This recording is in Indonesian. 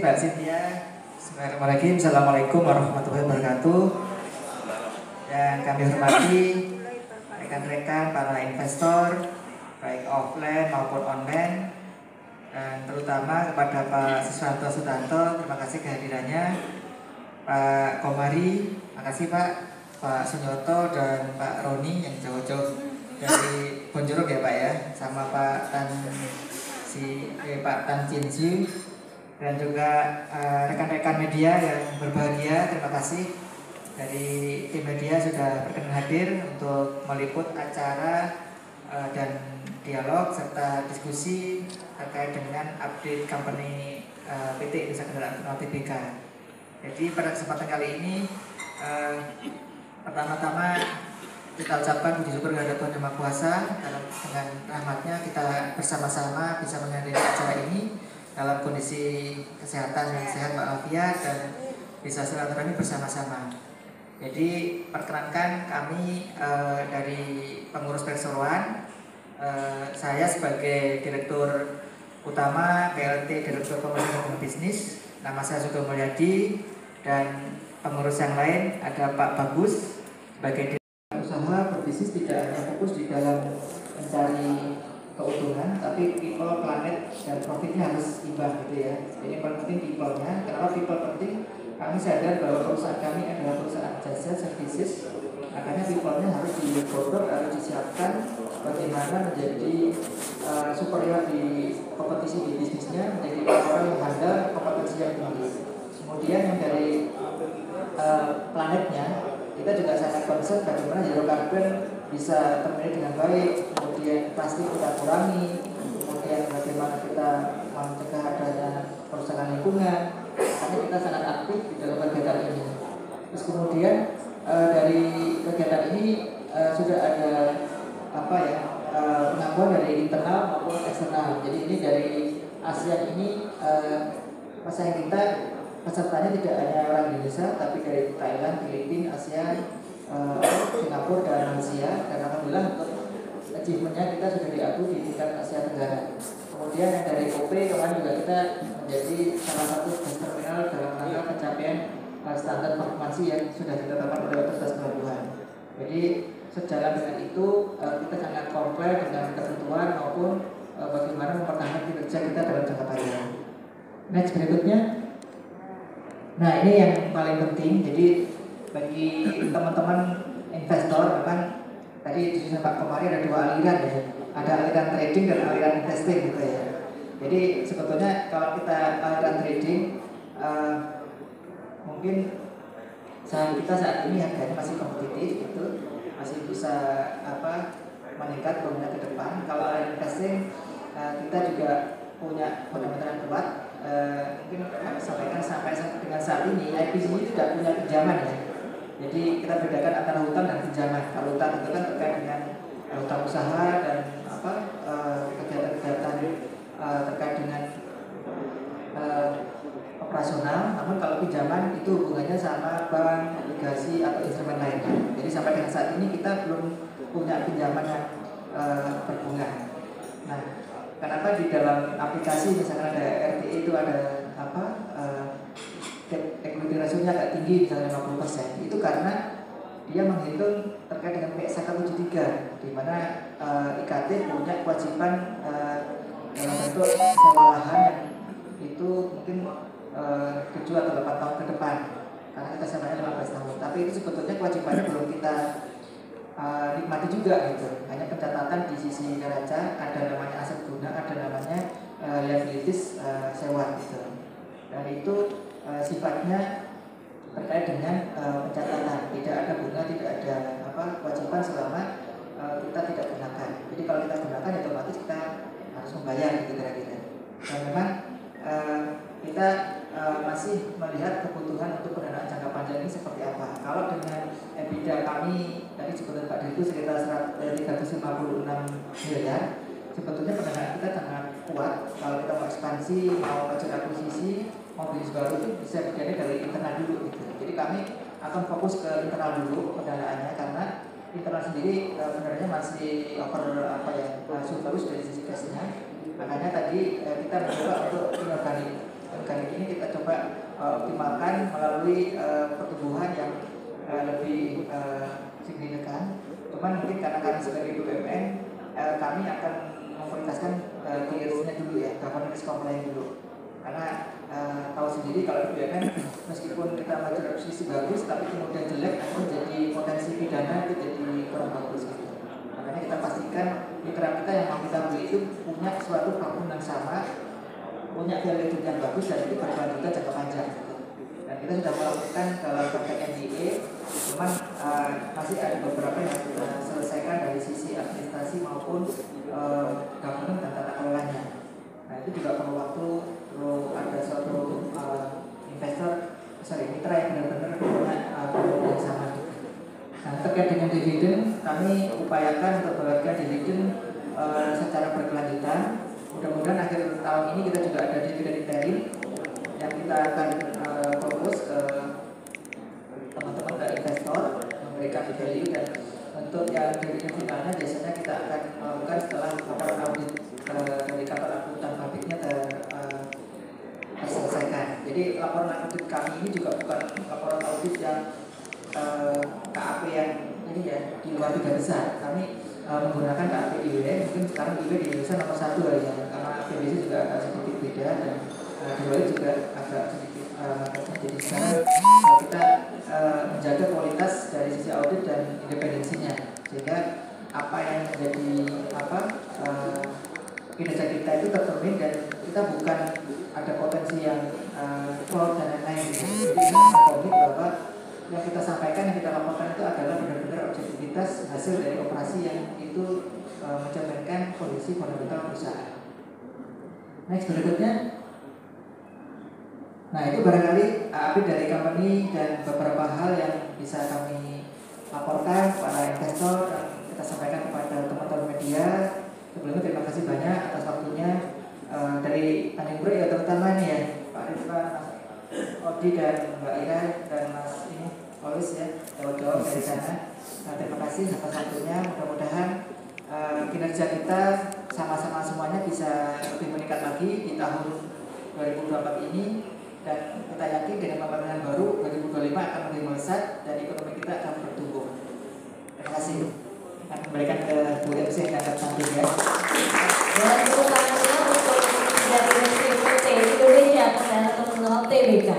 Mbak Cynthia. Bismillahirrahmanirrahim. Assalamualaikum warahmatullahi wabarakatuh. Yang kami hormati rekan-rekan para investor, baik offline maupun online, dan terutama kepada Pak Siswanto Sutanto, terima kasih kehadirannya. Pak Komari, makasih Pak Sunyoto dan Pak Roni yang jauh-jauh dari Bonjorok ya Pak ya, sama Pak Tan Jinsu, dan juga rekan-rekan media yang berbahagia. Terima kasih dari tim media sudah berkenan hadir untuk meliput acara dan dialog serta diskusi terkait dengan update company PT Indonesia Kendaraan Internal Tbk. Jadi pada kesempatan kali ini pertama-tama kita ucapkan puji syukur kepada Tuhan Yang Maha Kuasa karena dengan rahmatnya kita bersama-sama bisa menghadiri acara ini dalam kondisi kesehatan yang sehat walafiat dan bisa silaturahmi bersama-sama. Jadi perkenankan kami dari pengurus perseroan, saya sebagai Direktur Utama PLT Direktur Komunikasi dan Bisnis, nama saya Sugeng Mulyadi, dan pengurus yang lain ada Pak Bagus sebagai usaha berbisnis tidak hanya fokus di dalam mencari keuntungan, tapi people, planet, dan profitnya harus imbang gitu ya. Jadi paling penting people-nya. Kenapa people penting? Kami sadar bahwa perusahaan kami adalah perusahaan jasa services, makanya people-nya harus digodok, harus disiapkan bagaimana menjadi superior di kompetisi di bisnisnya, menjadi orang yang handal kompetensi yang tinggi. Kemudian yang dari planetnya, kita juga sangat concern bagaimana zero carbon bisa terpenuhi dengan baik, kemudian plastik kita kurangi, kemudian bagaimana kita mencegah adanya kerusakan lingkungan, karena kita sangat aktif di dalam kegiatan ini. Terus kemudian dari kegiatan ini sudah ada pengakuan dari internal maupun eksternal. Jadi ini dari ASEAN ini pesaing kita pesertanya tidak hanya orang Indonesia, tapi dari Thailand, Filipina, ASEAN, Singapura dan Malaysia. Dan alhamdulillah untuk achievementnya kita sudah diakui di tingkat Asia Tenggara. Kemudian yang dari OP kemarin juga kita menjadi salah satu best terminal dalam rangka pencapaian standar performansi yang sudah ditetapkan oleh Otoritas Pelabuhan. Jadi sejalan dengan itu kita sangat comply dengan ketentuan maupun bagaimana mempertahankan kinerja kita dalam jangka panjang. Next berikutnya. Nah ini yang paling penting. Jadi bagi teman-teman investor, memang tadi disini Pak Komari ada dua aliran ya, ada aliran trading dan aliran investing gitu ya. Jadi sebetulnya kalau kita aliran trading, mungkin saham kita saat ini harganya masih kompetitif gitu, masih bisa meningkat kemudian ke depan. Kalau aliran investing, kita juga punya fundamental yang kuat. Mungkin sampaikan sampai dengan saat ini IPC ini tidak punya pinjaman ya. Jadi kita bedakan antara hutang dan pinjaman. Kalau hutang itu kan terkait dengan hutang usaha dan kegiatan-kegiatan terkait dengan operasional. Namun kalau pinjaman itu hubungannya sama bank, obligasi atau instrumen lain. Jadi sampai dengan saat ini kita belum punya pinjaman yang berbunga. Nah, kenapa di dalam aplikasi misalkan ada RTE itu ada equity ratio-nya agak tinggi misalnya 50%, itu karena dia menghitung terkait dengan PSK 73 di mana IKT punya kewajiban dalam bentuk sewa lahan yang itu mungkin 7 atau 8 tahun ke depan karena kita sewanya 15 tahun, tapi itu sebetulnya kewajibannya belum kita nikmati juga gitu. Hanya pencatatan di sisi neraca, ada namanya aset guna, ada namanya liabilities sewa gitu. Dan itu sifatnya terkait dengan pencatatan, tidak ada bunga, tidak ada kewajiban selama kita tidak gunakan. Jadi kalau kita gunakan ya otomatis kita harus membayar gitu kira-kira. Dan memang kita masih melihat kebutuhan untuk pendanaan jangka panjang ini seperti apa. Kalau dengan EBITDA kami tadi sebetulnya Pak Direktur sekitar 356 miliar, sebetulnya pendanaan kita sangat kuat. Kalau kita mau ekspansi, mau merger akuisisi, mau bisnis baru itu bisa terjadi dari internal dulu gitu. Jadi kami akan fokus ke internal dulu pendanaannya karena internal sendiri sebenarnya masih surplus dari sisi cashnya. Makanya tadi kita mencoba untuk inorganik Dan kali ini kita coba optimalkan melalui pertumbuhan yang lebih signifikan. Cuman mungkin karena kami sebagai BUMN, kami akan memprioritaskan kinerjanya dulu ya, governance compliance dulu. Karena tahu sendiri kalau BUMN meskipun kita maju dari sisi bagus, tapi kemudian jelek, akan jadi potensi pidana itu jadi kurang bagus gitu. Makanya kita pastikan mitra kita yang mau kita beli itu punya suatu platform yang sama, punya value yang bagus dan itu berkelanjutan jangka panjang. Dan kita sudah melakukan dalam konteks NDA, cuman masih ada beberapa yang harus kita selesaikan dari sisi administrasi maupun governance dan tata kelolanya. Nah itu juga perlu waktu, perlu ada suatu mitra yang benar-benar punya value yang sama. Nah terkait dengan dividen, kami upayakan untuk membagikan dividen secara berkelanjutan. Mudah-mudahan akhir tahun ini kita juga ada dividen interim yang kita akan fokus ke teman-teman ke investor, memberikan value, dan untuk yang dividen finalnya biasanya kita akan melakukan setelah laporan audit dari kantor akuntan pabriknya terselesaikan. Jadi laporan audit kami ini juga bukan laporan audit yang KAP yang ini ya di luar 3 besar. Kami menggunakan KAP IW, mungkin sekarang IW di Indonesia nomor 1 ya, karena PBC juga agak sedikit beda dan di luar juga agak sedikit jadi sekarang kita menjaga kualitas dari sisi audit dan independensinya, sehingga apa yang menjadi kinerja kita itu tercermin dan kita bukan ada potensi yang fraud dan lain-lain. Jadi kita komit bahwa yang kita sampaikan, yang kita laporkan itu adalah benar-benar objektivitas hasil dari operasi yang itu mencerminkan kondisi fundamental perusahaan. Next berikutnya. Nah itu barangkali update dari company dan beberapa hal yang bisa kami laporkan kepada investor dan kita sampaikan kepada teman-teman media. Sebelumnya terima kasih banyak atas waktunya dari Tanjung Priok ya, terutama nih ya Pak Ridwan, Odi dan Mbak Ira dan Mas ini Polis ya, jauh-jauh dari sana. Nah, terima kasih atas waktunya. Mudah-mudahan kinerja kita sama-sama semuanya bisa lebih meningkat lagi di tahun 2024 ini, dan kita yakin dengan pembangunan baru 2025 akan lebih melesat dan ekonomi kita akan bertumbuh. Terima kasih. Akan kembalikan ke Bu MC yang akan tampil ya. Dan tepuk tangannya untuk dari PT Indonesia Kendaraan Terminal TBK.